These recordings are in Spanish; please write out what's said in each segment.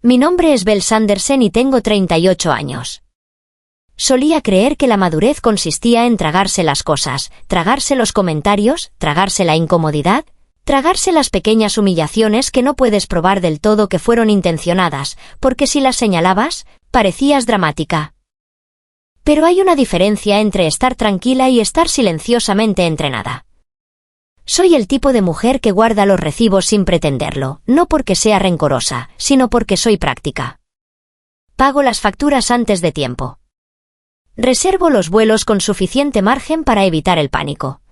Mi nombre es Belle Sanderson y tengo 38 años. Solía creer que la madurez consistía en tragarse las cosas, tragarse los comentarios, tragarse la incomodidad, tragarse las pequeñas humillaciones que no puedes probar del todo que fueron intencionadas, porque si las señalabas, parecías dramática. Pero hay una diferencia entre estar tranquila y estar silenciosamente entrenada. Soy el tipo de mujer que guarda los recibos sin pretenderlo, no porque sea rencorosa, sino porque soy práctica. Pago las facturas antes de tiempo. Reservo los vuelos con suficiente margen para evitar el pánico.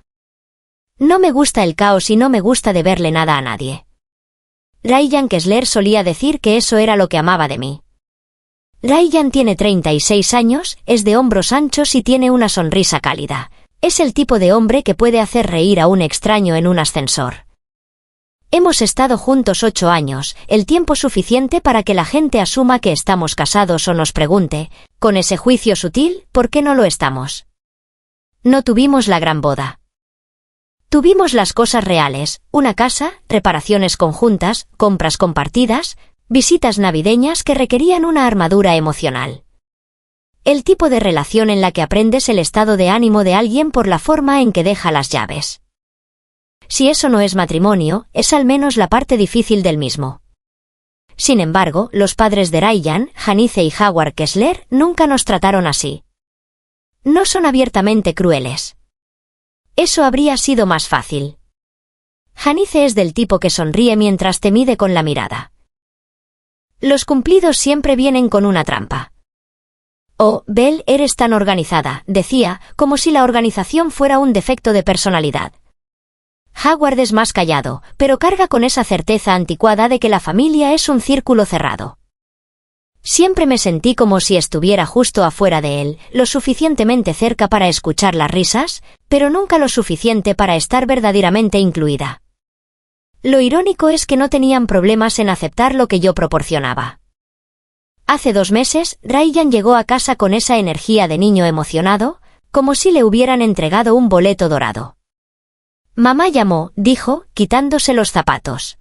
No me gusta el caos y no me gusta deberle nada a nadie. Ryan Kessler solía decir que eso era lo que amaba de mí. Ryan tiene 36 años, es de hombros anchos y tiene una sonrisa cálida. Es el tipo de hombre que puede hacer reír a un extraño en un ascensor. Hemos estado juntos 8 años, el tiempo suficiente para que la gente asuma que estamos casados o nos pregunte, con ese juicio sutil, ¿por qué no lo estamos? No tuvimos la gran boda. Tuvimos las cosas reales, una casa, reparaciones conjuntas, compras compartidas, visitas navideñas que requerían una armadura emocional. El tipo de relación en la que aprendes el estado de ánimo de alguien por la forma en que deja las llaves. Si eso no es matrimonio, es al menos la parte difícil del mismo. Sin embargo, los padres de Ryan, Janice y Howard Kessler, nunca nos trataron así. No son abiertamente crueles. Eso habría sido más fácil. Janice es del tipo que sonríe mientras te mide con la mirada. Los cumplidos siempre vienen con una trampa. Oh, Belle, eres tan organizada, decía, como si la organización fuera un defecto de personalidad. Howard es más callado, pero carga con esa certeza anticuada de que la familia es un círculo cerrado. Siempre me sentí como si estuviera justo afuera de él, lo suficientemente cerca para escuchar las risas, pero nunca lo suficiente para estar verdaderamente incluida. Lo irónico es que no tenían problemas en aceptar lo que yo proporcionaba. Hace 2 meses, Ryan llegó a casa con esa energía de niño emocionado, como si le hubieran entregado un boleto dorado. Mamá llamó, dijo, quitándose los zapatos.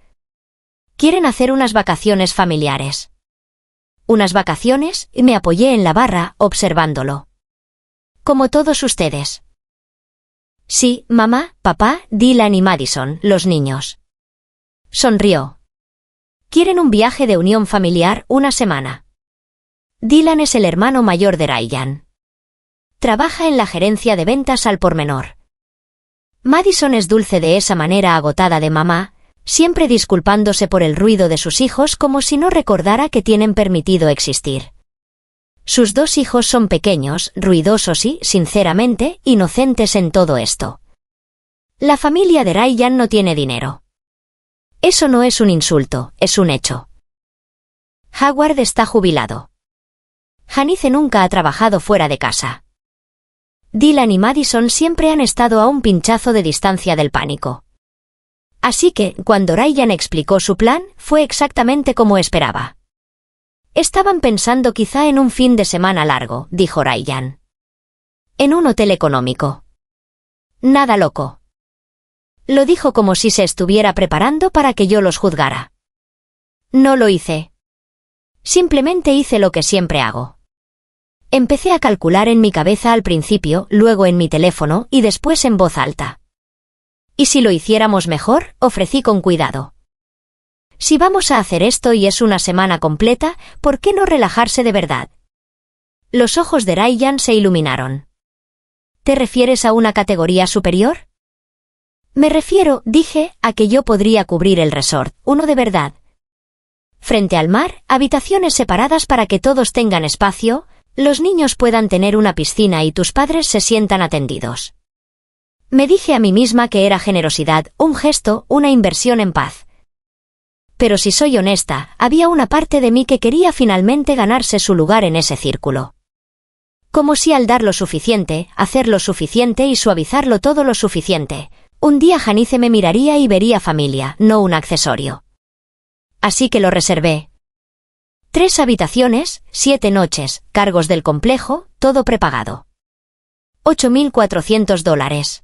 Quieren hacer unas vacaciones familiares. ¿Unas vacaciones? Y me apoyé en la barra, observándolo. Como todos ustedes. Sí, mamá, papá, Dylan y Madison, los niños. Sonrió. Quieren un viaje de unión familiar, una semana. Dylan es el hermano mayor de Ryan. Trabaja en la gerencia de ventas al por menor. Madison es dulce de esa manera agotada de mamá, siempre disculpándose por el ruido de sus hijos como si no recordara que tienen permitido existir. Sus 2 hijos son pequeños, ruidosos y, sinceramente, inocentes en todo esto. La familia de Ryan no tiene dinero. Eso no es un insulto, es un hecho. Howard está jubilado. Janice nunca ha trabajado fuera de casa. Dylan y Madison siempre han estado a un pinchazo de distancia del pánico. Así que, cuando Ryan explicó su plan, fue exactamente como esperaba. Estaban pensando quizá en un fin de semana largo, dijo Ryan. En un hotel económico. Nada loco. Lo dijo como si se estuviera preparando para que yo los juzgara. No lo hice. Simplemente hice lo que siempre hago. Empecé a calcular en mi cabeza al principio, luego en mi teléfono y después en voz alta. ¿Y si lo hiciéramos mejor? Ofrecí con cuidado. Si vamos a hacer esto y es una semana completa, ¿por qué no relajarse de verdad? Los ojos de Ryan se iluminaron. ¿Te refieres a una categoría superior? Me refiero, dije, a que yo podría cubrir el resort, uno de verdad. Frente al mar, habitaciones separadas para que todos tengan espacio, los niños puedan tener una piscina y tus padres se sientan atendidos. Me dije a mí misma que era generosidad, un gesto, una inversión en paz. Pero si soy honesta, había una parte de mí que quería finalmente ganarse su lugar en ese círculo. Como si al dar lo suficiente, hacer lo suficiente y suavizarlo todo lo suficiente, un día Janice me miraría y vería familia, no un accesorio. Así que lo reservé. 3 habitaciones, 7 noches, cargos del complejo, todo prepagado. $8.400.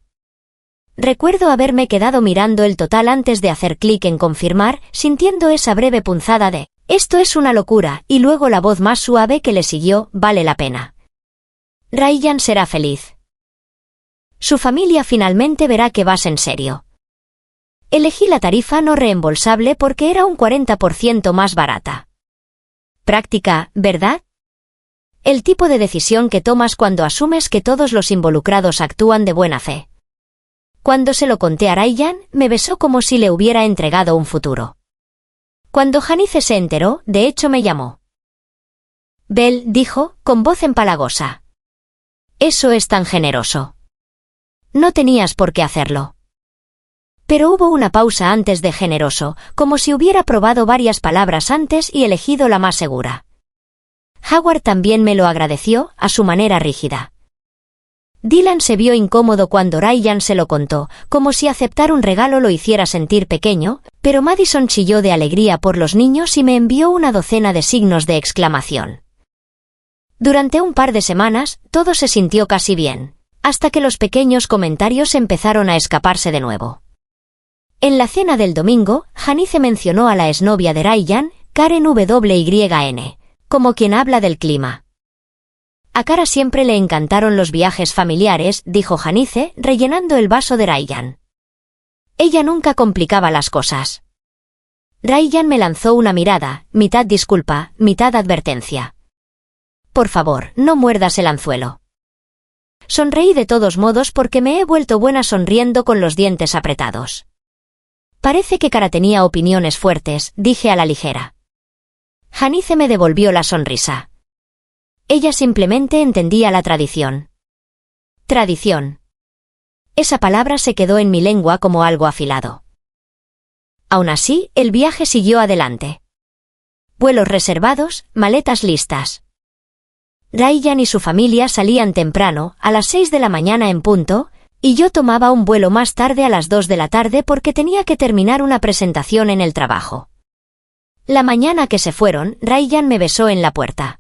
Recuerdo haberme quedado mirando el total antes de hacer clic en confirmar, sintiendo esa breve punzada de Esto es una locura, y luego la voz más suave que le siguió, vale la pena. Ryan será feliz. Su familia finalmente verá que vas en serio. Elegí la tarifa no reembolsable porque era un 40% más barata. Práctica, ¿verdad? El tipo de decisión que tomas cuando asumes que todos los involucrados actúan de buena fe. Cuando se lo conté a Ryan, me besó como si le hubiera entregado un futuro. Cuando Janice se enteró, de hecho me llamó. Belle, dijo, con voz empalagosa. Eso es tan generoso. No tenías por qué hacerlo. Pero hubo una pausa antes de generoso, como si hubiera probado varias palabras antes y elegido la más segura. Howard también me lo agradeció, a su manera rígida. Dylan se vio incómodo cuando Ryan se lo contó, como si aceptar un regalo lo hiciera sentir pequeño, pero Madison chilló de alegría por los niños y me envió una docena de signos de exclamación. Durante un par de semanas, todo se sintió casi bien, hasta que los pequeños comentarios empezaron a escaparse de nuevo. En la cena del domingo, Janice mencionó a la exnovia de Ryan, Karen Wyn, como quien habla del clima. A Cara siempre le encantaron los viajes familiares, dijo Janice, rellenando el vaso de Ryan. Ella nunca complicaba las cosas. Ryan me lanzó una mirada, mitad disculpa, mitad advertencia. Por favor, no muerdas el anzuelo. Sonreí de todos modos porque me he vuelto buena sonriendo con los dientes apretados. Parece que Cara tenía opiniones fuertes, dije a la ligera. Janice me devolvió la sonrisa. Ella simplemente entendía la tradición. Tradición. Esa palabra se quedó en mi lengua como algo afilado. Aún así, el viaje siguió adelante. Vuelos reservados, maletas listas. Ryan y su familia salían temprano, a las 6 de la mañana en punto, y yo tomaba un vuelo más tarde a las 2 de la tarde porque tenía que terminar una presentación en el trabajo. La mañana que se fueron, Ryan me besó en la puerta.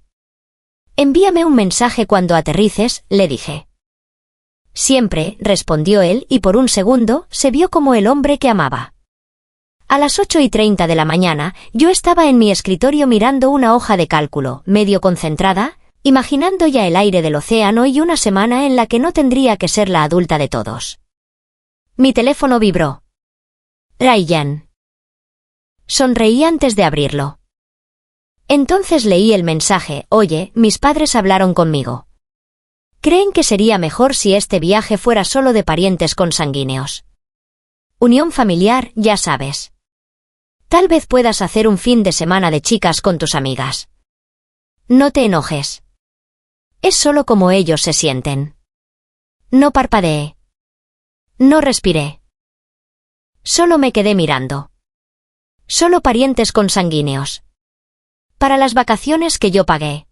Envíame un mensaje cuando aterrices, le dije. Siempre, respondió él, y por un segundo, se vio como el hombre que amaba. A las 8:30 de la mañana, yo estaba en mi escritorio mirando una hoja de cálculo, medio concentrada, imaginando ya el aire del océano y una semana en la que no tendría que ser la adulta de todos. Mi teléfono vibró. Ryan. Sonreí antes de abrirlo. Entonces leí el mensaje, oye, mis padres hablaron conmigo. Creen que sería mejor si este viaje fuera solo de parientes consanguíneos. Unión familiar, ya sabes. Tal vez puedas hacer un fin de semana de chicas con tus amigas. No te enojes. Es solo como ellos se sienten. No parpadeé. No respiré. Solo me quedé mirando. Solo parientes consanguíneos. Para las vacaciones que yo pagué.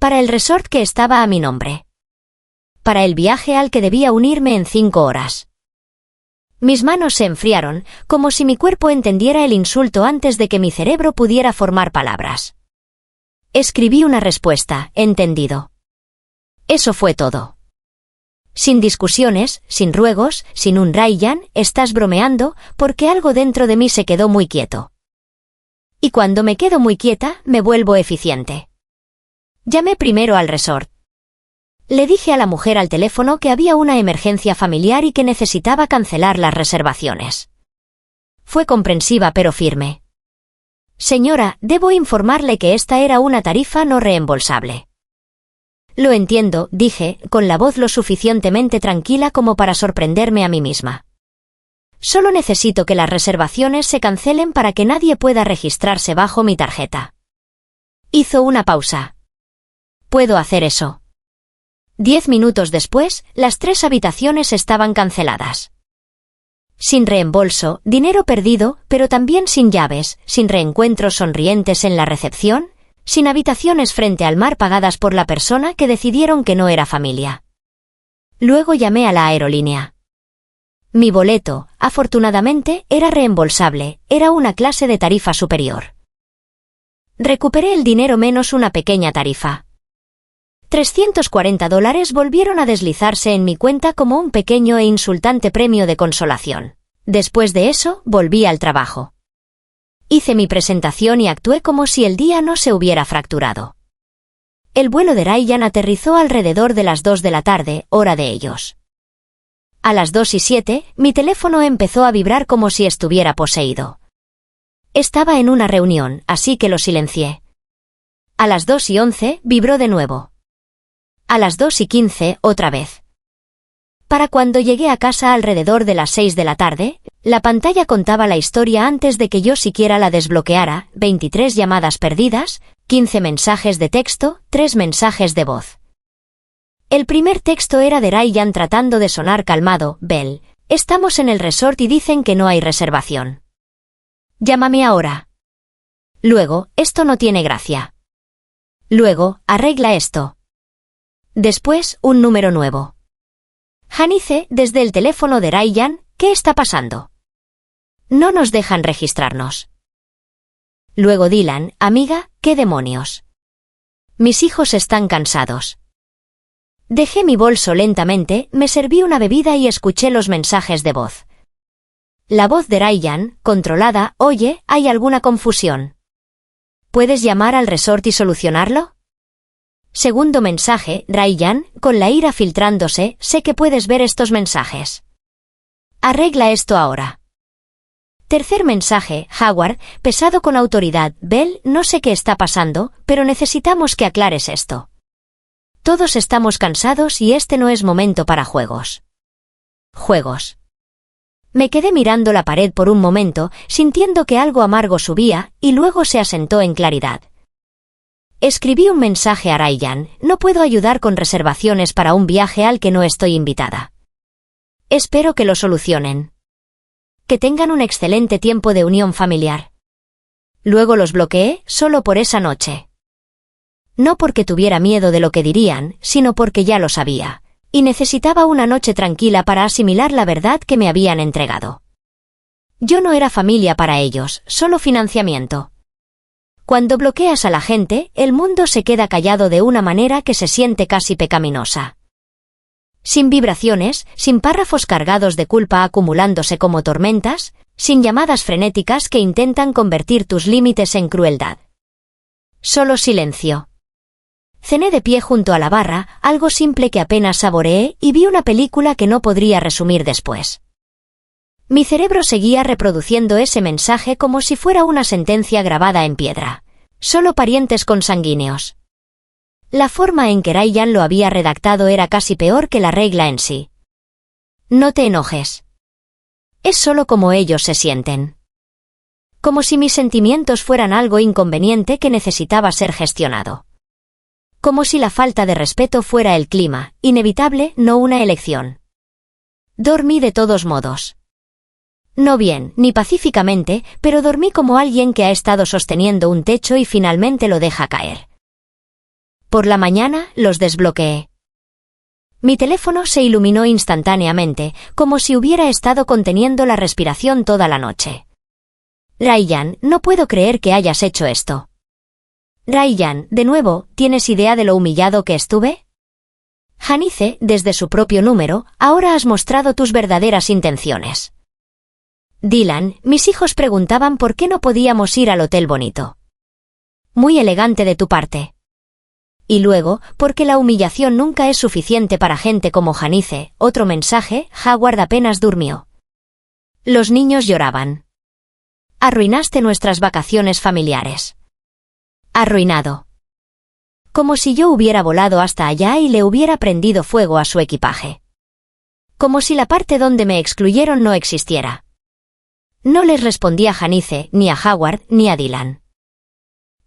Para el resort que estaba a mi nombre. Para el viaje al que debía unirme en 5 horas. Mis manos se enfriaron, como si mi cuerpo entendiera el insulto antes de que mi cerebro pudiera formar palabras. Escribí una respuesta, entendido. Eso fue todo. Sin discusiones, sin ruegos, sin un Ryan, estás bromeando, porque algo dentro de mí se quedó muy quieto. Y cuando me quedo muy quieta, me vuelvo eficiente. Llamé primero al resort. Le dije a la mujer al teléfono que había una emergencia familiar y que necesitaba cancelar las reservaciones. Fue comprensiva pero firme. Señora, debo informarle que esta era una tarifa no reembolsable. Lo entiendo, dije, con la voz lo suficientemente tranquila como para sorprenderme a mí misma. Solo necesito que las reservaciones se cancelen para que nadie pueda registrarse bajo mi tarjeta. Hizo una pausa. Puedo hacer eso. 10 minutos después, las 3 habitaciones estaban canceladas. Sin reembolso, dinero perdido, pero también sin llaves, sin reencuentros sonrientes en la recepción, sin habitaciones frente al mar pagadas por la persona que decidieron que no era familia. Luego llamé a la aerolínea. Mi boleto, afortunadamente, era reembolsable, era una clase de tarifa superior. Recuperé el dinero menos una pequeña tarifa. $340 volvieron a deslizarse en mi cuenta como un pequeño e insultante premio de consolación. Después de eso, volví al trabajo. Hice mi presentación y actué como si el día no se hubiera fracturado. El vuelo de Ryan aterrizó alrededor de las 2 de la tarde, hora de ellos. A las 2:07, mi teléfono empezó a vibrar como si estuviera poseído. Estaba en una reunión, así que lo silencié. A las 2:11, vibró de nuevo. A las 2:15, otra vez. Para cuando llegué a casa alrededor de las 6 de la tarde, la pantalla contaba la historia antes de que yo siquiera la desbloqueara: 23 llamadas perdidas, 15 mensajes de texto, 3 mensajes de voz. El primer texto era de Ryan tratando de sonar calmado: Bell, estamos en el resort y dicen que no hay reservación. Llámame ahora. Luego, esto no tiene gracia. Luego, arregla esto. Después, un número nuevo. Janice, desde el teléfono de Ryan, ¿qué está pasando? No nos dejan registrarnos. Luego Dylan, amiga, ¿qué demonios? Mis hijos están cansados. Dejé mi bolso lentamente, me serví una bebida y escuché los mensajes de voz. La voz de Ryan, controlada: oye, ¿hay alguna confusión? ¿Puedes llamar al resort y solucionarlo? Segundo mensaje: Ryan, con la ira filtrándose, sé que puedes ver estos mensajes. Arregla esto ahora. Tercer mensaje: Howard, pesado con autoridad: Bell, no sé qué está pasando, pero necesitamos que aclares esto. Todos estamos cansados y este no es momento para juegos. Juegos. Me quedé mirando la pared por un momento, sintiendo que algo amargo subía, y luego se asentó en claridad. Escribí un mensaje a Ryan: no puedo ayudar con reservaciones para un viaje al que no estoy invitada. Espero que lo solucionen. Que tengan un excelente tiempo de unión familiar. Luego los bloqueé, solo por esa noche. No porque tuviera miedo de lo que dirían, sino porque ya lo sabía, y necesitaba una noche tranquila para asimilar la verdad que me habían entregado. Yo no era familia para ellos, solo financiamiento. Cuando bloqueas a la gente, el mundo se queda callado de una manera que se siente casi pecaminosa. Sin vibraciones, sin párrafos cargados de culpa acumulándose como tormentas, sin llamadas frenéticas que intentan convertir tus límites en crueldad. Solo silencio. Cené de pie junto a la barra, algo simple que apenas saboreé, y vi una película que no podría resumir después. Mi cerebro seguía reproduciendo ese mensaje como si fuera una sentencia grabada en piedra. Solo parientes consanguíneos. La forma en que Ryan lo había redactado era casi peor que la regla en sí. No te enojes. Es solo como ellos se sienten. Como si mis sentimientos fueran algo inconveniente que necesitaba ser gestionado. Como si la falta de respeto fuera el clima, inevitable, no una elección. Dormí de todos modos. No bien, ni pacíficamente, pero dormí como alguien que ha estado sosteniendo un techo y finalmente lo deja caer. Por la mañana, los desbloqueé. Mi teléfono se iluminó instantáneamente, como si hubiera estado conteniendo la respiración toda la noche. Ryan, no puedo creer que hayas hecho esto. Ryan, de nuevo, ¿tienes idea de lo humillado que estuve? Janice, desde su propio número, ahora has mostrado tus verdaderas intenciones. Dylan, mis hijos preguntaban por qué no podíamos ir al hotel bonito. Muy elegante de tu parte. Y luego, porque la humillación nunca es suficiente para gente como Janice. Otro mensaje: Howard apenas durmió. Los niños lloraban. Arruinaste nuestras vacaciones familiares. Arruinado. Como si yo hubiera volado hasta allá y le hubiera prendido fuego a su equipaje. Como si la parte donde me excluyeron no existiera. No les respondí a Janice, ni a Howard, ni a Dylan.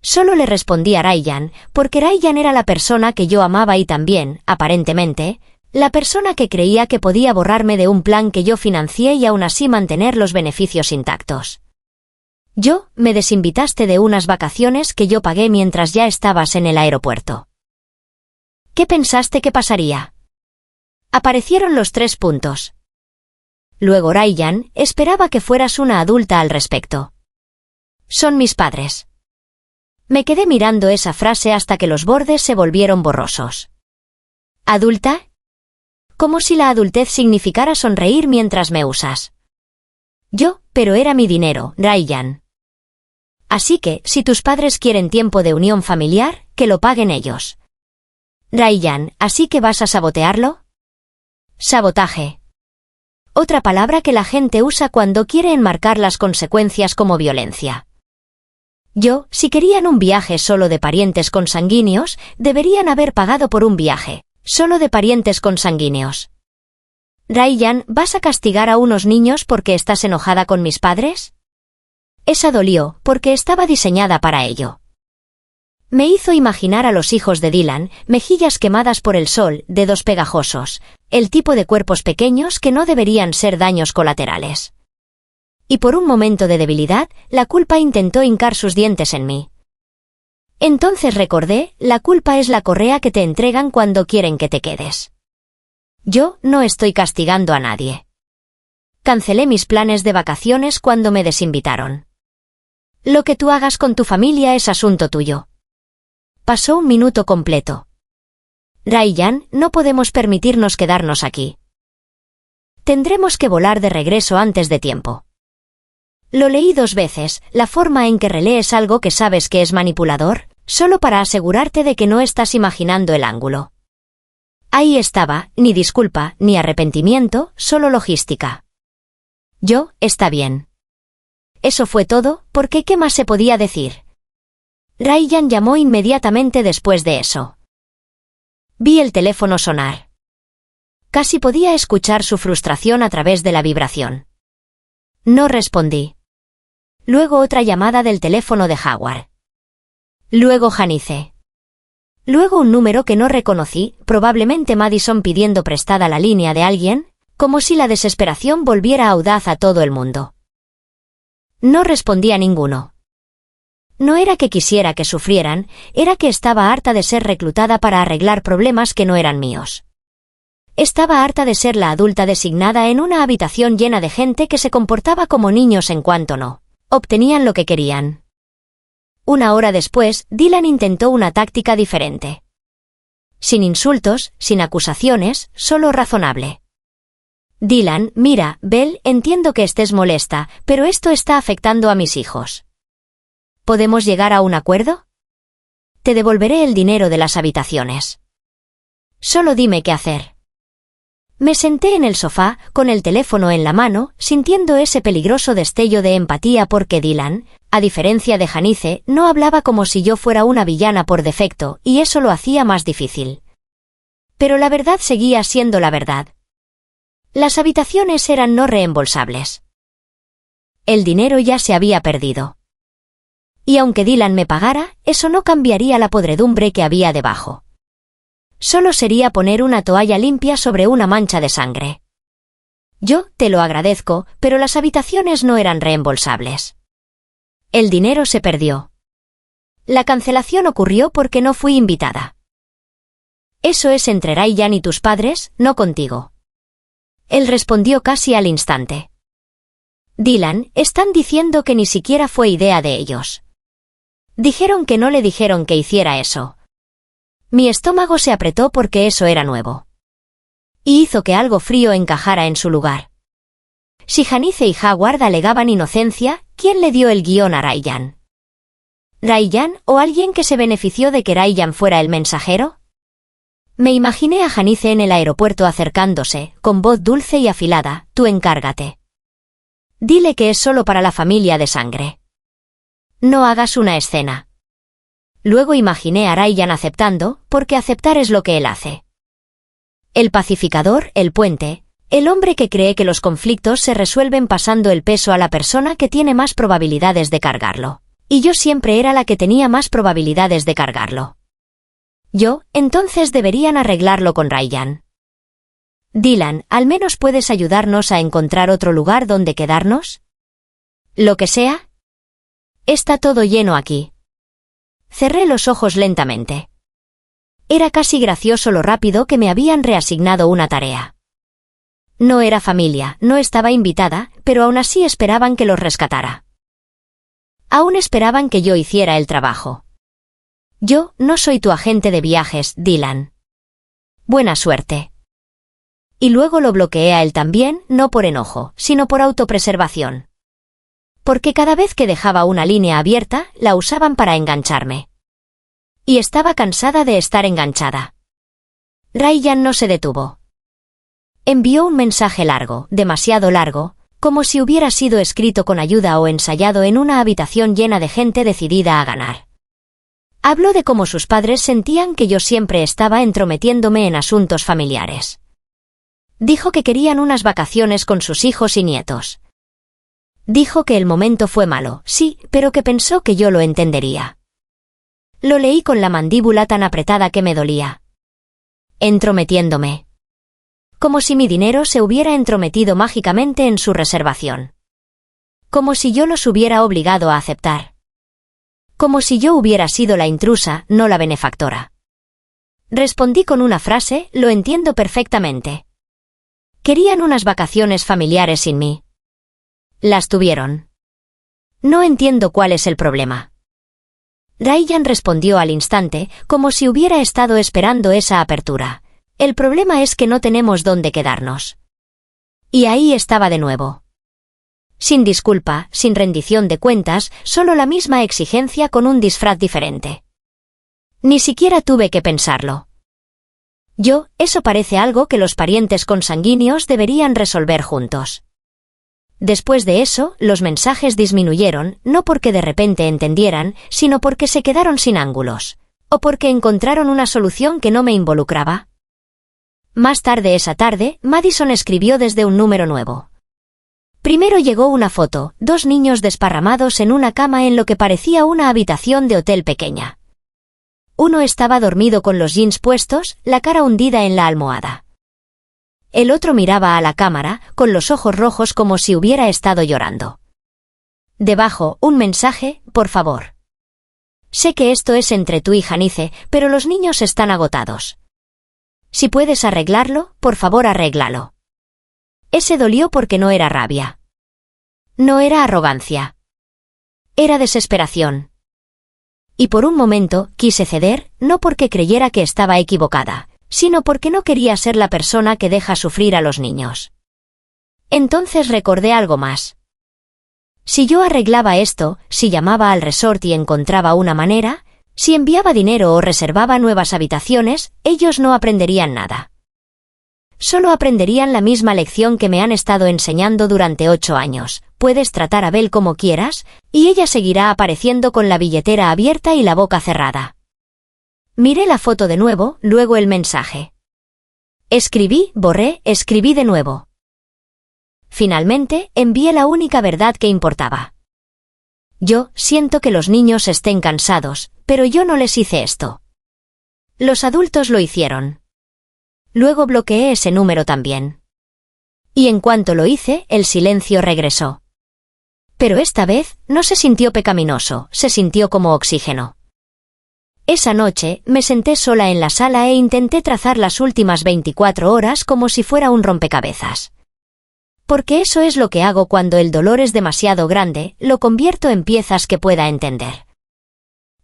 Solo le respondí a Ryan, porque Ryan era la persona que yo amaba y también, aparentemente, la persona que creía que podía borrarme de un plan que yo financié y aún así mantener los beneficios intactos. Me desinvitaste de unas vacaciones que yo pagué mientras ya estabas en el aeropuerto. ¿Qué pensaste que pasaría? Aparecieron los 3 puntos. Luego Ryan, esperaba que fueras una adulta al respecto. Son mis padres. Me quedé mirando esa frase hasta que los bordes se volvieron borrosos. ¿Adulta? Como si la adultez significara sonreír mientras me usas. Pero era mi dinero, Ryan. Así que, si tus padres quieren tiempo de unión familiar, que lo paguen ellos. Ryan, ¿así que vas a sabotearlo? Sabotaje. Otra palabra que la gente usa cuando quiere enmarcar las consecuencias como violencia. Si querían un viaje solo de parientes consanguíneos, deberían haber pagado por un viaje solo de parientes consanguíneos. Ryan, ¿vas a castigar a unos niños porque estás enojada con mis padres? Esa dolió, porque estaba diseñada para ello. Me hizo imaginar a los hijos de Dylan, mejillas quemadas por el sol, dedos pegajosos, el tipo de cuerpos pequeños que no deberían ser daños colaterales. Y por un momento de debilidad, la culpa intentó hincar sus dientes en mí. Entonces recordé, la culpa es la correa que te entregan cuando quieren que te quedes. Yo no estoy castigando a nadie. Cancelé mis planes de vacaciones cuando me desinvitaron. Lo que tú hagas con tu familia es asunto tuyo. Pasó un minuto completo. Ryan, no podemos permitirnos quedarnos aquí. Tendremos que volar de regreso antes de tiempo. Lo leí 2 veces, la forma en que relees algo que sabes que es manipulador, solo para asegurarte de que no estás imaginando el ángulo. Ahí estaba, ni disculpa, ni arrepentimiento, solo logística. Está bien. Eso fue todo, porque ¿qué más se podía decir? Ryan llamó inmediatamente después de eso. Vi el teléfono sonar. Casi podía escuchar su frustración a través de la vibración. No respondí. Luego otra llamada del teléfono de Howard. Luego Janice. Luego un número que no reconocí, probablemente Madison pidiendo prestada la línea de alguien, como si la desesperación volviera audaz a todo el mundo. No respondí a ninguno. No era que quisiera que sufrieran, era que estaba harta de ser reclutada para arreglar problemas que no eran míos. Estaba harta de ser la adulta designada en una habitación llena de gente que se comportaba como niños en cuanto no obtenían lo que querían. 1 hora después, Dylan intentó una táctica diferente. Sin insultos, sin acusaciones, solo razonable. Dylan, mira, Belle, entiendo que estés molesta, pero esto está afectando a mis hijos. ¿Podemos llegar a un acuerdo? Te devolveré el dinero de las habitaciones. Solo dime qué hacer. Me senté en el sofá, con el teléfono en la mano, sintiendo ese peligroso destello de empatía porque Dylan, a diferencia de Janice, no hablaba como si yo fuera una villana por defecto, y eso lo hacía más difícil. Pero la verdad seguía siendo la verdad. Las habitaciones eran no reembolsables. El dinero ya se había perdido. Y aunque Dylan me pagara, eso no cambiaría la podredumbre que había debajo. Solo sería poner una toalla limpia sobre una mancha de sangre. Te lo agradezco, pero las habitaciones no eran reembolsables. El dinero se perdió. La cancelación ocurrió porque no fui invitada. Eso es entre Ryan y tus padres, no contigo. Él respondió casi al instante. Dylan, están diciendo que ni siquiera fue idea de ellos. Dijeron que no le dijeron que hiciera eso. Mi estómago se apretó porque eso era nuevo. Y hizo que algo frío encajara en su lugar. Si Janice y Howard alegaban inocencia, ¿quién le dio el guión a Ryan? ¿Ryan o alguien que se benefició de que Ryan fuera el mensajero? Me imaginé a Janice en el aeropuerto acercándose, con voz dulce y afilada, tú encárgate. Dile que es solo para la familia de sangre. No hagas una escena. Luego imaginé a Ryan aceptando, porque aceptar es lo que él hace. El pacificador, el puente, el hombre que cree que los conflictos se resuelven pasando el peso a la persona que tiene más probabilidades de cargarlo. Y yo siempre era la que tenía más probabilidades de cargarlo. Entonces deberían arreglarlo con Ryan. Dylan, ¿al menos puedes ayudarnos a encontrar otro lugar donde quedarnos? Lo que sea. Está todo lleno aquí. Cerré los ojos lentamente. Era casi gracioso lo rápido que me habían reasignado una tarea. No era familia, no estaba invitada, pero aún así esperaban que los rescatara. Aún esperaban que yo hiciera el trabajo. No soy tu agente de viajes, Dylan. Buena suerte. Y luego lo bloqueé a él también, no por enojo, sino por autopreservación. Porque cada vez que dejaba una línea abierta, la usaban para engancharme. Y estaba cansada de estar enganchada. Ryan no se detuvo. Envió un mensaje largo, demasiado largo, como si hubiera sido escrito con ayuda o ensayado en una habitación llena de gente decidida a ganar. Habló de cómo sus padres sentían que yo siempre estaba entrometiéndome en asuntos familiares. Dijo que querían unas vacaciones con sus hijos y nietos. Dijo que el momento fue malo, sí, pero que pensó que yo lo entendería. Lo leí con la mandíbula tan apretada que me dolía. Entrometiéndome. Como si mi dinero se hubiera entrometido mágicamente en su reservación. Como si yo los hubiera obligado a aceptar. Como si yo hubiera sido la intrusa, no la benefactora. Respondí con una frase, lo entiendo perfectamente. Querían unas vacaciones familiares sin mí. Las tuvieron. No entiendo cuál es el problema. Ryan respondió al instante, como si hubiera estado esperando esa apertura. El problema es que no tenemos dónde quedarnos. Y ahí estaba de nuevo. Sin disculpa, sin rendición de cuentas, solo la misma exigencia con un disfraz diferente. Ni siquiera tuve que pensarlo. Eso parece algo que los parientes consanguíneos deberían resolver juntos. Después de eso, los mensajes disminuyeron, no porque de repente entendieran, sino porque se quedaron sin ángulos. O porque encontraron una solución que no me involucraba. Más tarde esa tarde, Madison escribió desde un número nuevo. Primero llegó una foto, 2 niños desparramados en una cama en lo que parecía una habitación de hotel pequeña. Uno estaba dormido con los jeans puestos, la cara hundida en la almohada. El otro miraba a la cámara, con los ojos rojos como si hubiera estado llorando. Debajo, un mensaje, por favor. Sé que esto es entre tú y Janice, pero los niños están agotados. Si puedes arreglarlo, por favor arréglalo. Ese dolió porque no era rabia. No era arrogancia. Era desesperación. Y por un momento, quise ceder, no porque creyera que estaba equivocada, sino porque no quería ser la persona que deja sufrir a los niños. Entonces recordé algo más. Si yo arreglaba esto, si llamaba al resort y encontraba una manera, si enviaba dinero o reservaba nuevas habitaciones, ellos no aprenderían nada. Solo aprenderían la misma lección que me han estado enseñando durante 8 años. Puedes tratar a Belle como quieras, y ella seguirá apareciendo con la billetera abierta y la boca cerrada. Miré la foto de nuevo, luego el mensaje. Escribí, borré, escribí de nuevo. Finalmente, envié la única verdad que importaba. Yo siento que los niños estén cansados, pero yo no les hice esto. Los adultos lo hicieron. Luego bloqueé ese número también. Y en cuanto lo hice, el silencio regresó. Pero esta vez, no se sintió pecaminoso, se sintió como oxígeno. Esa noche, me senté sola en la sala e intenté trazar las últimas 24 horas como si fuera un rompecabezas. Porque eso es lo que hago cuando el dolor es demasiado grande, lo convierto en piezas que pueda entender.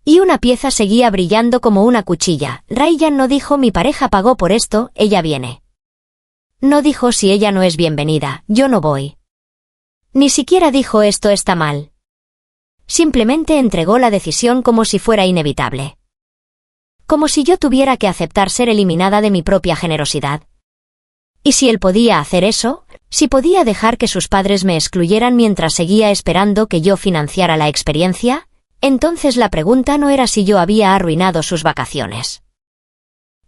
Y una pieza seguía brillando como una cuchilla. Ryan no dijo mi pareja pagó por esto, ella viene. No dijo si ella no es bienvenida, yo no voy. Ni siquiera dijo esto está mal. Simplemente entregó la decisión como si fuera inevitable. Como si yo tuviera que aceptar ser eliminada de mi propia generosidad. Y si él podía hacer eso, si podía dejar que sus padres me excluyeran mientras seguía esperando que yo financiara la experiencia, entonces la pregunta no era si yo había arruinado sus vacaciones.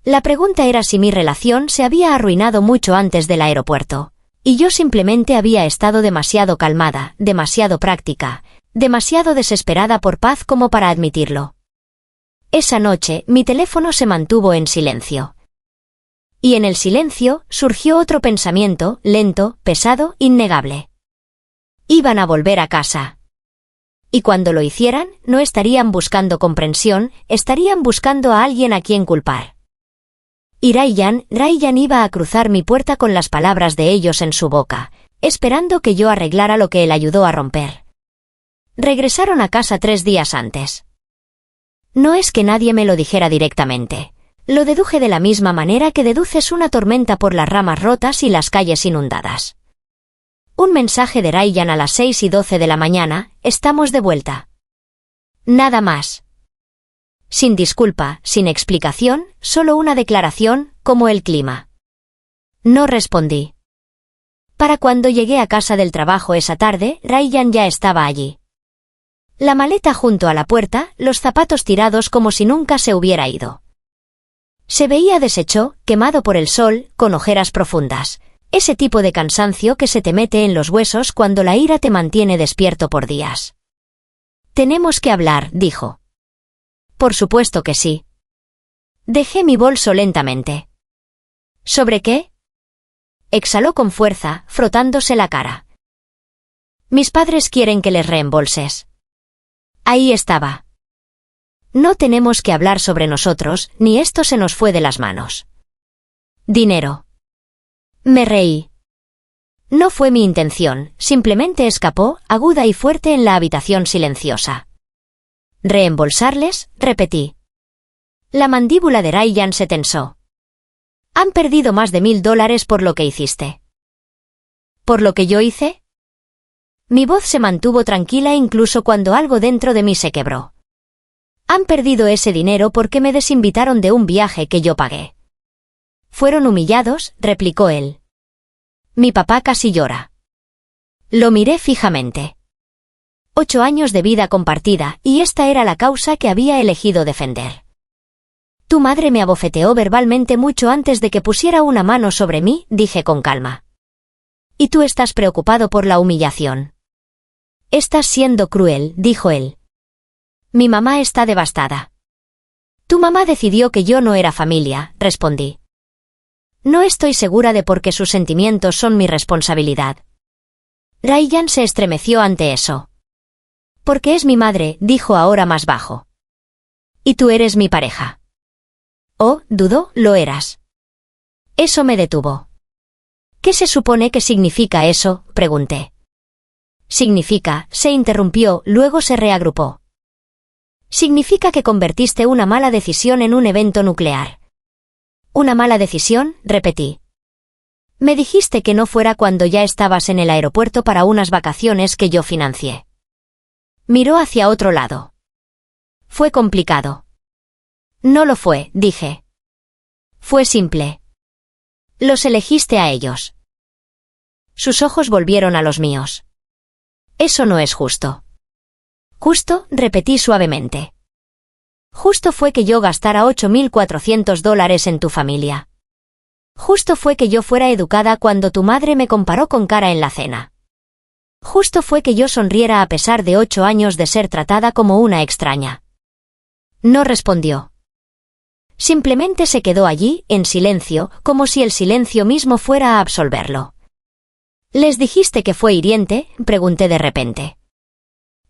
La pregunta era si mi relación se había arruinado mucho antes del aeropuerto, y yo simplemente había estado demasiado calmada, demasiado práctica, demasiado desesperada por paz como para admitirlo. Esa noche, mi teléfono se mantuvo en silencio. Y en el silencio, surgió otro pensamiento, lento, pesado, innegable. Iban a volver a casa. Y cuando lo hicieran, no estarían buscando comprensión, estarían buscando a alguien a quien culpar. Y Ryan iba a cruzar mi puerta con las palabras de ellos en su boca, esperando que yo arreglara lo que él ayudó a romper. Regresaron a casa 3 días antes. No es que nadie me lo dijera directamente. Lo deduje de la misma manera que deduces una tormenta por las ramas rotas y las calles inundadas. Un mensaje de Ryan a las 6:12 de la mañana, estamos de vuelta. Nada más. Sin disculpa, sin explicación, solo una declaración, como el clima. No respondí. Para cuando llegué a casa del trabajo esa tarde, Ryan ya estaba allí. La maleta junto a la puerta, los zapatos tirados como si nunca se hubiera ido. Se veía deshecho, quemado por el sol, con ojeras profundas. Ese tipo de cansancio que se te mete en los huesos cuando la ira te mantiene despierto por días. Tenemos que hablar, dijo. Por supuesto que sí. Dejé mi bolso lentamente. ¿Sobre qué? Exhaló con fuerza, frotándose la cara. Mis padres quieren que les reembolses. Ahí estaba. No tenemos que hablar sobre nosotros, ni esto se nos fue de las manos. Dinero. Me reí. No fue mi intención, simplemente escapó, aguda y fuerte en la habitación silenciosa. ¿Reembolsarles? Repetí. La mandíbula de Ryan se tensó. Han perdido más de $1000 por lo que hiciste. ¿Por lo que yo hice? Mi voz se mantuvo tranquila incluso cuando algo dentro de mí se quebró. Han perdido ese dinero porque me desinvitaron de un viaje que yo pagué. Fueron humillados, replicó él. Mi papá casi llora. Lo miré fijamente. 8 años de vida compartida, y esta era la causa que había elegido defender. Tu madre me abofeteó verbalmente mucho antes de que pusiera una mano sobre mí, dije con calma. Y tú estás preocupado por la humillación. Estás siendo cruel, dijo él. Mi mamá está devastada. Tu mamá decidió que yo no era familia, respondí. No estoy segura de por qué sus sentimientos son mi responsabilidad. Ryan se estremeció ante eso. Porque es mi madre, dijo ahora más bajo. Y tú eres mi pareja. Oh, dudó, lo eras. Eso me detuvo. ¿Qué se supone que significa eso?, pregunté. Significa, se interrumpió, luego se reagrupó. Significa que convertiste una mala decisión en un evento nuclear. ¿Una mala decisión?, repetí. Me dijiste que no fuera cuando ya estabas en el aeropuerto para unas vacaciones que yo financié. Miró hacia otro lado. Fue complicado. No lo fue, dije. Fue simple. Los elegiste a ellos. Sus ojos volvieron a los míos. Eso no es justo. Justo, repetí suavemente. Justo fue que yo gastara $8,400 en tu familia. Justo fue que yo fuera educada cuando tu madre me comparó con Cara en la cena. Justo fue que yo sonriera a pesar de 8 años de ser tratada como una extraña. No respondió. Simplemente se quedó allí, en silencio, como si el silencio mismo fuera a absolverlo. ¿Les dijiste que fue hiriente?, pregunté de repente.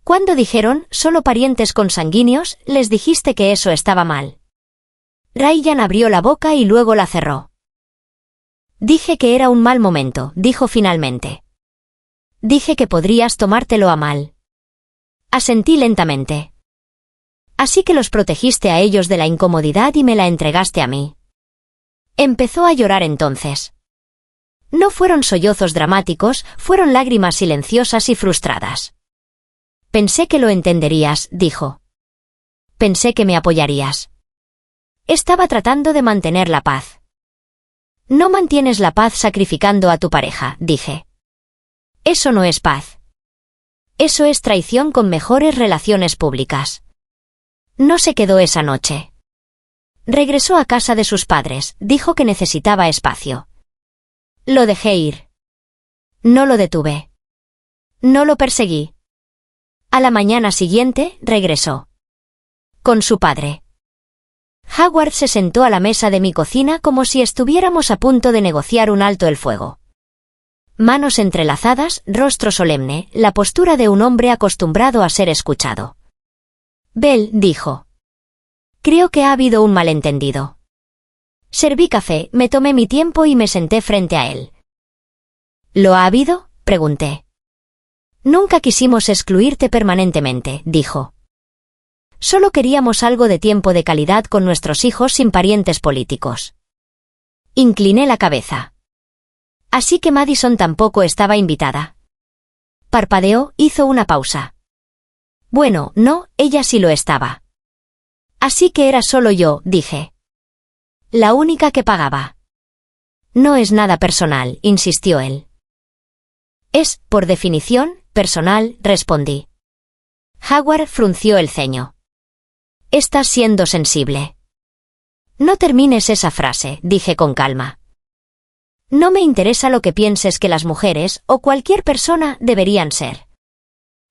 Cuando dijeron, solo parientes consanguíneos, les dijiste que eso estaba mal. Ryan abrió la boca y luego la cerró. Dije que era un mal momento, dijo finalmente. Dije que podrías tomártelo a mal. Asentí lentamente. Así que los protegiste a ellos de la incomodidad y me la entregaste a mí. Empezó a llorar entonces. No fueron sollozos dramáticos, fueron lágrimas silenciosas y frustradas. Pensé que lo entenderías, dijo. Pensé que me apoyarías. Estaba tratando de mantener la paz. No mantienes la paz sacrificando a tu pareja, dije. Eso no es paz. Eso es traición con mejores relaciones públicas. No se quedó esa noche. Regresó a casa de sus padres, dijo que necesitaba espacio. Lo dejé ir. No lo detuve. No lo perseguí. A la mañana siguiente, regresó. Con su padre. Howard se sentó a la mesa de mi cocina como si estuviéramos a punto de negociar un alto el fuego. Manos entrelazadas, rostro solemne, la postura de un hombre acostumbrado a ser escuchado. Bell, dijo. Creo que ha habido un malentendido. Serví café, me tomé mi tiempo y me senté frente a él. ¿Lo ha habido?, pregunté. Nunca quisimos excluirte permanentemente, dijo. Solo queríamos algo de tiempo de calidad con nuestros hijos sin parientes políticos. Incliné la cabeza. Así que Madison tampoco estaba invitada. Parpadeó, hizo una pausa. Bueno, no, ella sí lo estaba. Así que era solo yo, dije. La única que pagaba. No es nada personal, insistió él. Es, por definición, personal, respondí. Howard frunció el ceño. Estás siendo sensible. No termines esa frase, dije con calma. No me interesa lo que pienses que las mujeres, o cualquier persona, deberían ser.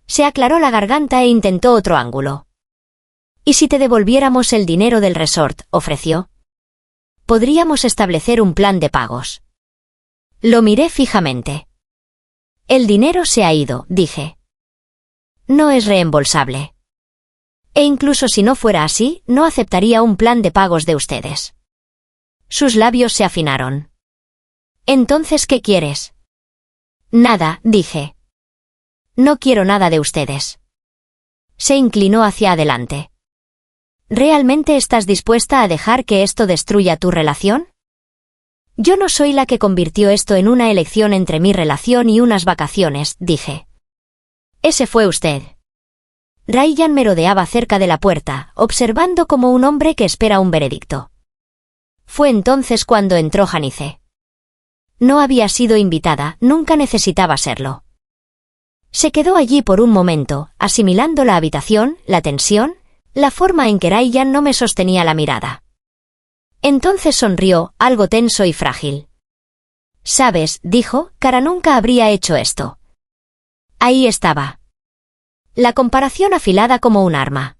Se aclaró la garganta e intentó otro ángulo. ¿Y si te devolviéramos el dinero del resort?, ofreció. Podríamos establecer un plan de pagos. Lo miré fijamente. El dinero se ha ido, dije. No es reembolsable. E incluso si no fuera así, no aceptaría un plan de pagos de ustedes. Sus labios se afinaron. Entonces, ¿qué quieres? Nada, dije. No quiero nada de ustedes. Se inclinó hacia adelante. ¿Realmente estás dispuesta a dejar que esto destruya tu relación? Yo no soy la que convirtió esto en una elección entre mi relación y unas vacaciones, dije. Ese fue usted. Ryan merodeaba cerca de la puerta, observando como un hombre que espera un veredicto. Fue entonces cuando entró Janice. No había sido invitada, nunca necesitaba serlo. Se quedó allí por un momento, asimilando la habitación, la tensión, la forma en que Ryan no me sostenía la mirada. Entonces sonrió, algo tenso y frágil. «Sabes», dijo, «Cara nunca habría hecho esto». Ahí estaba. La comparación afilada como un arma.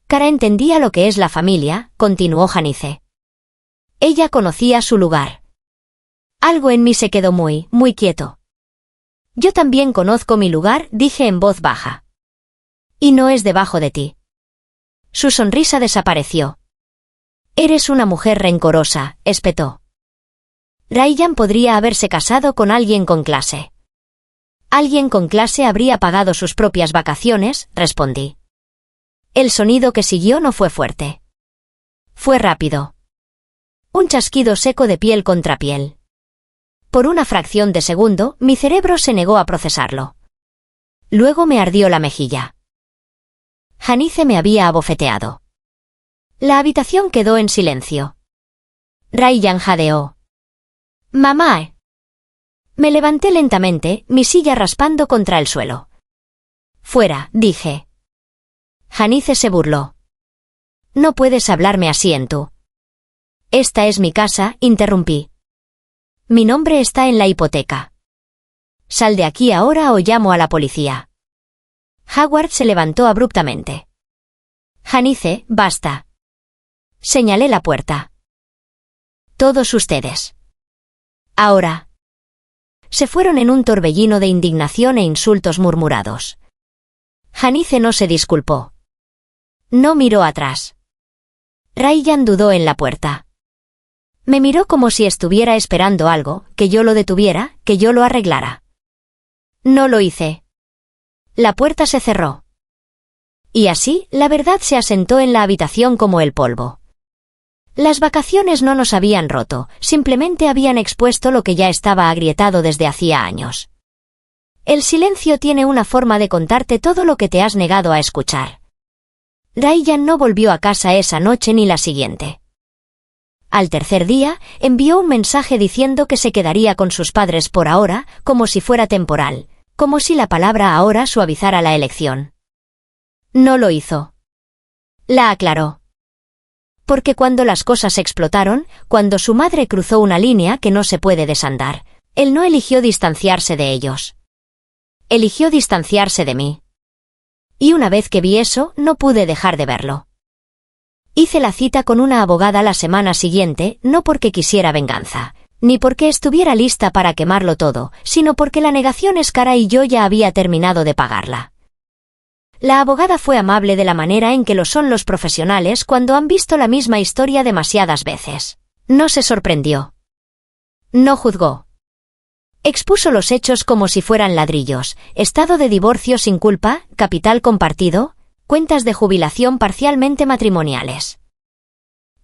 Cara entendía lo que es la familia, continuó Janice. Ella conocía su lugar. Algo en mí se quedó muy quieto. Yo también conozco mi lugar, dije en voz baja. Y no es debajo de ti. Su sonrisa desapareció. Eres una mujer rencorosa, espetó. Ryan podría haberse casado con alguien con clase. Alguien con clase habría pagado sus propias vacaciones, respondí. El sonido que siguió no fue fuerte. Fue rápido. Un chasquido seco de piel contra piel. Por una fracción de segundo, mi cerebro se negó a procesarlo. Luego me ardió la mejilla. Janice me había abofeteado. La habitación quedó en silencio. Ryan jadeó. «Mamá». Me levanté lentamente, mi silla raspando contra el suelo. «Fuera», dije. Janice se burló. «No puedes hablarme así en tu». «Esta es mi casa», interrumpí. «Mi nombre está en la hipoteca. Sal de aquí ahora o llamo a la policía». Howard se levantó abruptamente. «Janice, basta». Señalé la puerta. «Todos ustedes. Ahora». Se fueron en un torbellino de indignación e insultos murmurados. Janice no se disculpó. No miró atrás. Ryan dudó en la puerta. Me miró como si estuviera esperando algo, que yo lo detuviera, que yo lo arreglara. No lo hice. La puerta se cerró. Y así, la verdad se asentó en la habitación como el polvo. Las vacaciones no nos habían roto, simplemente habían expuesto lo que ya estaba agrietado desde hacía años. El silencio tiene una forma de contarte todo lo que te has negado a escuchar. Ryan no volvió a casa esa noche ni la siguiente. Al tercer día, envió un mensaje diciendo que se quedaría con sus padres por ahora, como si fuera temporal, como si la palabra ahora suavizara la elección. No lo hizo. La aclaró. Porque cuando las cosas explotaron, cuando su madre cruzó una línea que no se puede desandar, él no eligió distanciarse de ellos. Eligió distanciarse de mí. Y una vez que vi eso, no pude dejar de verlo. Hice la cita con una abogada la semana siguiente, no porque quisiera venganza, ni porque estuviera lista para quemarlo todo, sino porque la negación es cara y yo ya había terminado de pagarla. La abogada fue amable de la manera en que lo son los profesionales cuando han visto la misma historia demasiadas veces. No se sorprendió. No juzgó. Expuso los hechos como si fueran ladrillos: estado de divorcio sin culpa, capital compartido, cuentas de jubilación parcialmente matrimoniales.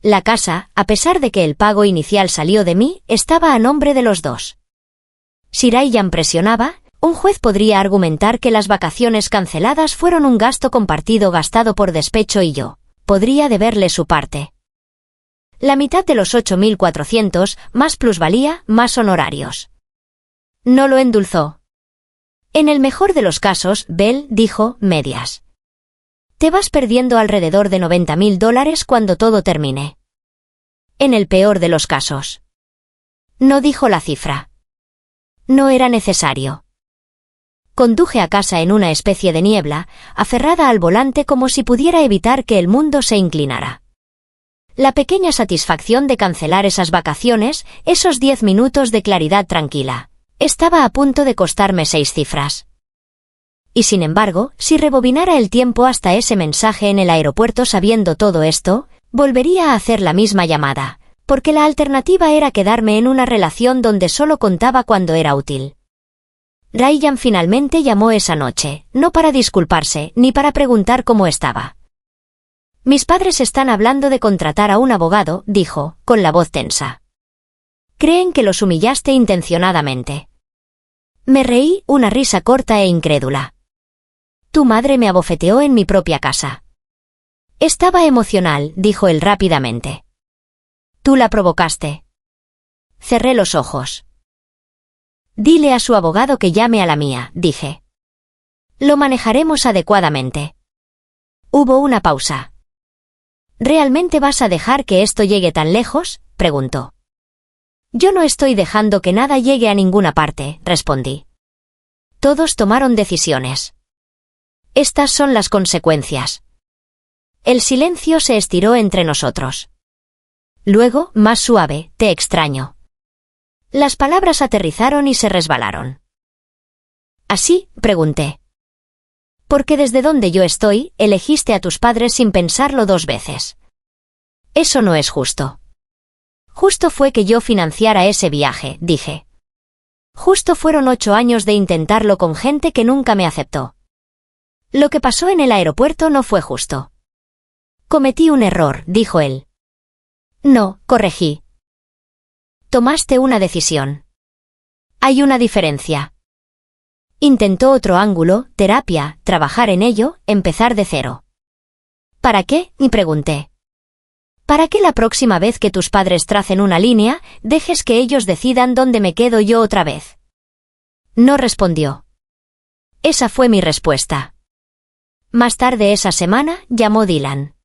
La casa, a pesar de que el pago inicial salió de mí, estaba a nombre de los dos. Si Ryan presionaba, Un juez podría argumentar que las vacaciones canceladas fueron un gasto compartido gastado por despecho y yo podría deberle su parte. La mitad de los 8.400, más plusvalía, más honorarios. No lo endulzó. En el mejor de los casos, Bell dijo, medias. Te vas perdiendo alrededor de $90.000 cuando todo termine. En el peor de los casos. No dijo la cifra. No era necesario. Conduje a casa en una especie de niebla, aferrada al volante como si pudiera evitar que el mundo se inclinara. La pequeña satisfacción de cancelar esas vacaciones, esos 10 minutos de claridad tranquila, estaba a punto de costarme 6 cifras. Y sin embargo, si rebobinara el tiempo hasta ese mensaje en el aeropuerto sabiendo todo esto, volvería a hacer la misma llamada, porque la alternativa era quedarme en una relación donde solo contaba cuando era útil. Ryan finalmente llamó esa noche, no para disculparse, ni para preguntar cómo estaba. Mis padres están hablando de contratar a un abogado, dijo, con la voz tensa. Creen que los humillaste intencionadamente. Me reí, una risa corta e incrédula. Tu madre me abofeteó en mi propia casa. Estaba emocional, dijo él rápidamente. Tú la provocaste. Cerré los ojos. Dile a su abogado que llame a la mía, dije. Lo manejaremos adecuadamente. Hubo una pausa. ¿Realmente vas a dejar que esto llegue tan lejos?, preguntó. Yo no estoy dejando que nada llegue a ninguna parte, respondí. Todos tomaron decisiones. Estas son las consecuencias. El silencio se estiró entre nosotros. Luego, más suave, te extraño. Las palabras aterrizaron y se resbalaron. ¿Así?, pregunté. Porque desde donde yo estoy, elegiste a tus padres sin pensarlo 2 veces. Eso no es justo. Justo fue que yo financiara ese viaje, dije. Justo fueron 8 años de intentarlo con gente que nunca me aceptó. Lo que pasó en el aeropuerto no fue justo. Cometí un error, dijo él. No, corregí. Tomaste una decisión. Hay una diferencia. Intentó otro ángulo, terapia, trabajar en ello, empezar de cero. ¿Para qué?, y pregunté. ¿Para qué la próxima vez que tus padres tracen una línea, dejes que ellos decidan dónde me quedo yo otra vez? No respondió. Esa fue mi respuesta. Más tarde esa semana, llamó Dylan.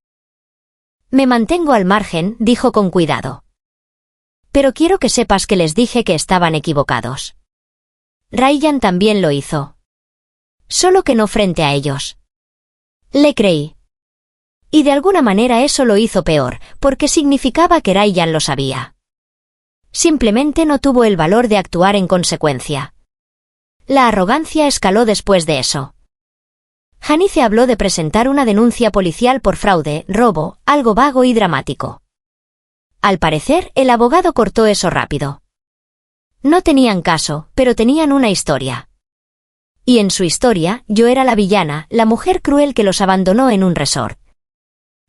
Me mantengo al margen, dijo con cuidado. Pero quiero que sepas que les dije que estaban equivocados. Ryan también lo hizo. Solo que no frente a ellos. Le creí. Y de alguna manera eso lo hizo peor, porque significaba que Ryan lo sabía. Simplemente no tuvo el valor de actuar en consecuencia. La arrogancia escaló después de eso. Janice habló de presentar una denuncia policial por fraude, robo, algo vago y dramático. Al parecer, el abogado cortó eso rápido. No tenían caso, pero tenían una historia. Y en su historia, yo era la villana, la mujer cruel que los abandonó en un resort.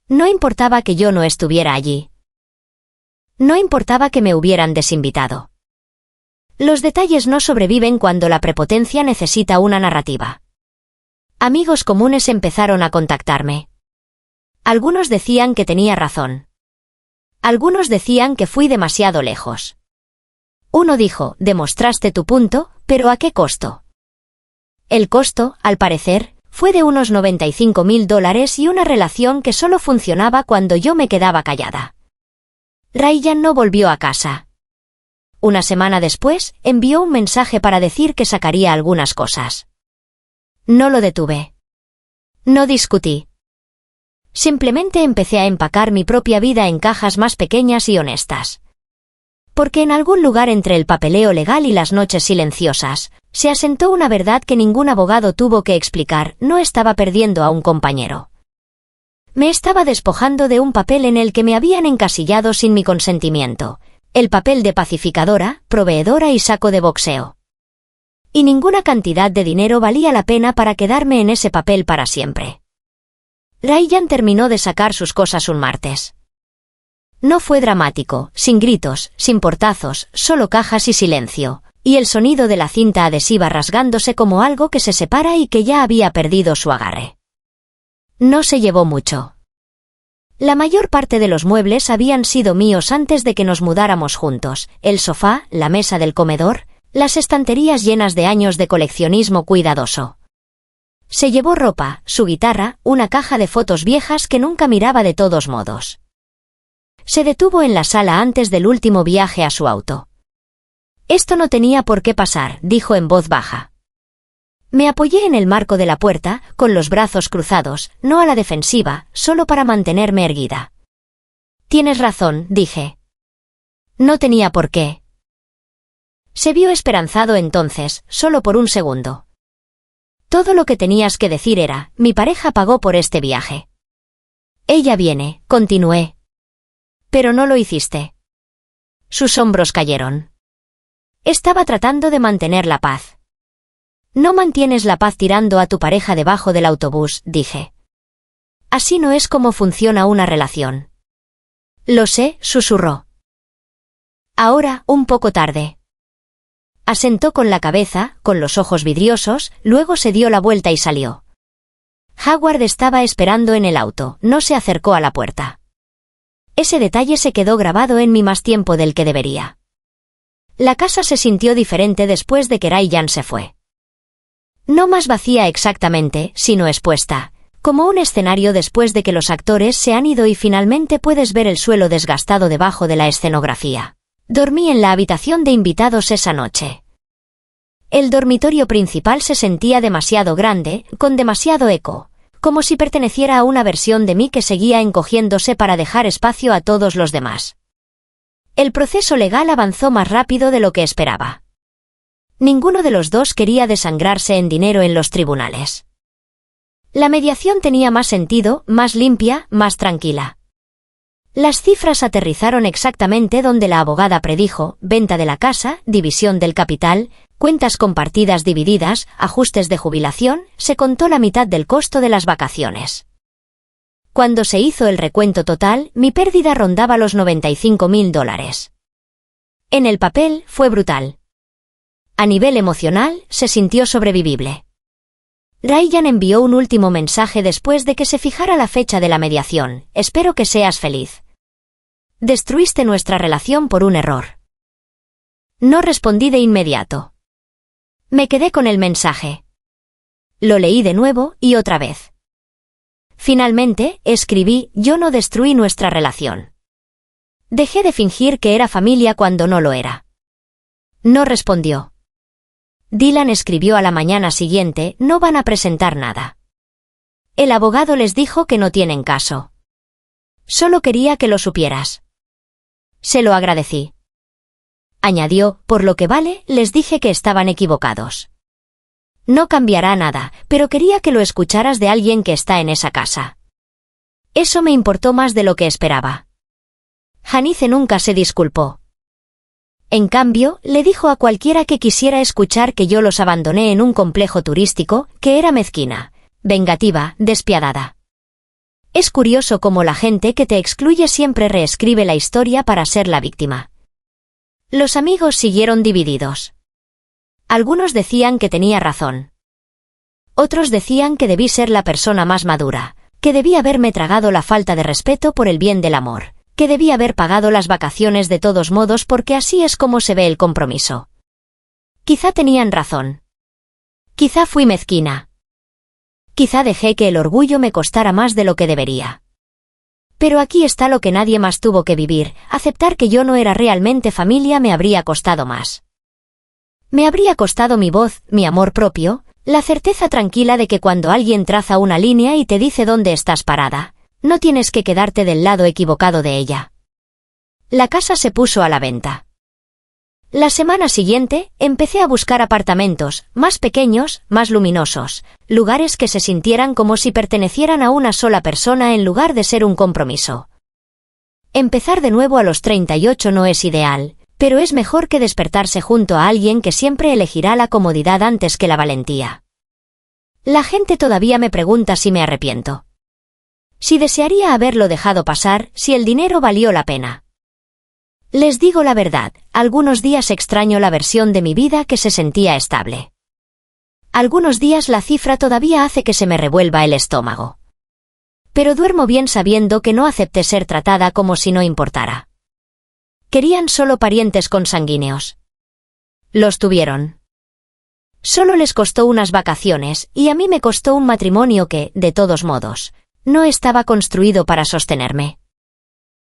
No importaba que yo no estuviera allí. No importaba que me hubieran desinvitado. Los detalles no sobreviven cuando la prepotencia necesita una narrativa. Amigos comunes empezaron a contactarme. Algunos decían que tenía razón. Algunos decían que fui demasiado lejos. Uno dijo, demostraste tu punto, pero ¿a qué costo? El costo, al parecer, fue de unos $95.000 y una relación que solo funcionaba cuando yo me quedaba callada. Ryan no volvió a casa. Una semana después, envió un mensaje para decir que sacaría algunas cosas. No lo detuve. No discutí. Simplemente empecé a empacar mi propia vida en cajas más pequeñas y honestas. Porque en algún lugar entre el papeleo legal y las noches silenciosas, se asentó una verdad que ningún abogado tuvo que explicar: no estaba perdiendo a un compañero. Me estaba despojando de un papel en el que me habían encasillado sin mi consentimiento, el papel de pacificadora, proveedora y saco de boxeo. Y ninguna cantidad de dinero valía la pena para quedarme en ese papel para siempre. Ryan terminó de sacar sus cosas un martes. No fue dramático, sin gritos, sin portazos, solo cajas y silencio, y el sonido de la cinta adhesiva rasgándose como algo que se separa y que ya había perdido su agarre. No se llevó mucho. La mayor parte de los muebles habían sido míos antes de que nos mudáramos juntos: el sofá, la mesa del comedor, las estanterías llenas de años de coleccionismo cuidadoso. Se llevó ropa, su guitarra, una caja de fotos viejas que nunca miraba de todos modos. Se detuvo en la sala antes del último viaje a su auto. «Esto no tenía por qué pasar», dijo en voz baja. Me apoyé en el marco de la puerta, con los brazos cruzados, no a la defensiva, solo para mantenerme erguida. «Tienes razón», dije. «No tenía por qué». Se vio esperanzado entonces, solo por un segundo. «Todo lo que tenías que decir era, mi pareja pagó por este viaje». «Ella viene», continué. «Pero no lo hiciste». Sus hombros cayeron. Estaba tratando de mantener la paz. «No mantienes la paz tirando a tu pareja debajo del autobús», dije. «Así no es como funciona una relación». «Lo sé», susurró. «Ahora, un poco tarde». Asentó con la cabeza, con los ojos vidriosos, luego se dio la vuelta y salió. Howard estaba esperando en el auto, no se acercó a la puerta. Ese detalle se quedó grabado en mí más tiempo del que debería. La casa se sintió diferente después de que Ryan se fue. No más vacía exactamente, sino expuesta, como un escenario después de que los actores se han ido y finalmente puedes ver el suelo desgastado debajo de la escenografía. Dormí en la habitación de invitados esa noche. El dormitorio principal se sentía demasiado grande, con demasiado eco, como si perteneciera a una versión de mí que seguía encogiéndose para dejar espacio a todos los demás. El proceso legal avanzó más rápido de lo que esperaba. Ninguno de los dos quería desangrarse en dinero en los tribunales. La mediación tenía más sentido, más limpia, más tranquila. Las cifras aterrizaron exactamente donde la abogada predijo: venta de la casa, división del capital, cuentas compartidas divididas, ajustes de jubilación, se contó la mitad del costo de las vacaciones. Cuando se hizo el recuento total, mi pérdida rondaba los $95.000. En el papel, fue brutal. A nivel emocional, se sintió sobrevivible. Ryan envió un último mensaje después de que se fijara la fecha de la mediación: «Espero que seas feliz. Destruiste nuestra relación por un error». No respondí de inmediato. Me quedé con el mensaje. Lo leí de nuevo y otra vez. Finalmente, escribí: «Yo no destruí nuestra relación. Dejé de fingir que era familia cuando no lo era». No respondió. Dylan escribió a la mañana siguiente: «No van a presentar nada. El abogado les dijo que no tienen caso. Solo quería que lo supieras». Se lo agradecí. Añadió: «Por lo que vale, les dije que estaban equivocados. No cambiará nada, pero quería que lo escucharas de alguien que está en esa casa». Eso me importó más de lo que esperaba. Janice nunca se disculpó. En cambio, le dijo a cualquiera que quisiera escuchar que yo los abandoné en un complejo turístico, que era mezquina, vengativa, despiadada. Es curioso cómo la gente que te excluye siempre reescribe la historia para ser la víctima. Los amigos siguieron divididos. Algunos decían que tenía razón. Otros decían que debí ser la persona más madura, que debí haberme tragado la falta de respeto por el bien del amor, que debí haber pagado las vacaciones de todos modos porque así es como se ve el compromiso. Quizá tenían razón. Quizá fui mezquina. Quizá dejé que el orgullo me costara más de lo que debería. Pero aquí está lo que nadie más tuvo que vivir: aceptar que yo no era realmente familia me habría costado más. Me habría costado mi voz, mi amor propio, la certeza tranquila de que cuando alguien traza una línea y te dice dónde estás parada, no tienes que quedarte del lado equivocado de ella. La casa se puso a la venta. La semana siguiente, empecé a buscar apartamentos, más pequeños, más luminosos, lugares que se sintieran como si pertenecieran a una sola persona en lugar de ser un compromiso. Empezar de nuevo a los 38 no es ideal, pero es mejor que despertarse junto a alguien que siempre elegirá la comodidad antes que la valentía. La gente todavía me pregunta si me arrepiento. Si desearía haberlo dejado pasar, si el dinero valió la pena. Les digo la verdad, algunos días extraño la versión de mi vida que se sentía estable. Algunos días la cifra todavía hace que se me revuelva el estómago. Pero duermo bien sabiendo que no acepté ser tratada como si no importara. Querían solo parientes consanguíneos. Los tuvieron. Solo les costó unas vacaciones, y a mí me costó un matrimonio que, de todos modos, no estaba construido para sostenerme.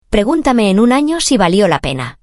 Pregúntame en un año si valió la pena.